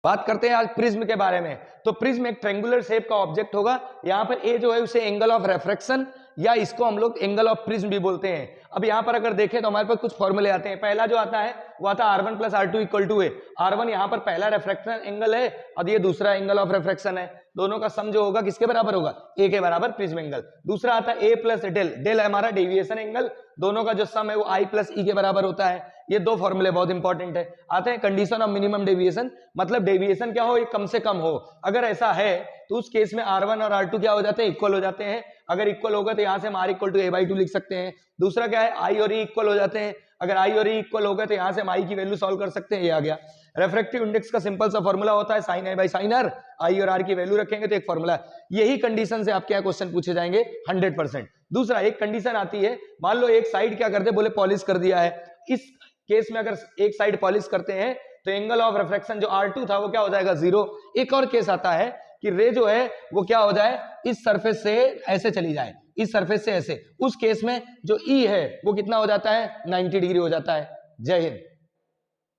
बात करते हैं आज प्रिज्म के बारे में। तो प्रिज्म एक ट्रायंगुलर शेप का ऑब्जेक्ट होगा। यहाँ पर ए जो है उसे एंगल ऑफ रेफ्रेक्शन या इसको हम लोग एंगल ऑफ प्रिज्म भी बोलते हैं। अब यहाँ पर अगर देखें तो हमारे पास कुछ फॉर्मूले आते हैं। पहला जो आता है वो आता है R1 + R2 = A। R1 यहाँ पर पहला रेफ्रेक्शन एंगल है और ये दूसरा एंगल ऑफ रेफ्रेक्शन है। दोनों का सम जो होगा किसके बराबर होगा? A के बराबर प्रिज्म एंगल। दूसरा आता है A + डेल, डेल हमारा डेविएशन एंगल, दोनों का जो सम है वो I + E के बराबर होता है। ये दो फॉर्मूले बहुत इंपॉर्टेंट है। आते हैं कंडीशन ऑफ मिनिमम डेविएशन, मतलब डेविएशन क्या हो, ये कम से कम हो। अगर ऐसा है तो उस केस में R1 और R2 क्या हो जाते हैं? इक्वल हो जाते हैं। अगर इक्वल होगा तो यहां से हम R = A/2 लिख सकते हैं। दूसरा क्या है? I और E इक्वल हो जाते हैं। अगर I और E इक्वल हो गए तो यहां से हम I की वैल्यू सॉल्व कर सकते हैं। ये आ गया। रेफ्रेक्टिव इंडेक्स का सिंपल सा फॉर्मूला होता है sin A/ sin R। I और R की वैल्यू रखेंगे तो एक फॉर्मूला है। यही कंडीशन से आपके यहाँ क्वेश्चन पूछे जाएंगे 100%। दूसरा एक कंडीशन आती है, मान लो एक साइड क्या करते, बोले पॉलिश कर दिया है। इस केस में अगर एक साइड पॉलिश करते हैं तो एंगल ऑफ रिफ्रैक्शन जो R2 था वो क्या हो जाएगा? 0। एक और केस आता है कि रे जो है वो क्या हो जाए, इस सरफेस से ऐसे चली जाए, इस सरफेस से ऐसे। उस केस में जो E है वो कितना हो जाता है? 90 डिग्री हो जाता है। जय हिंद।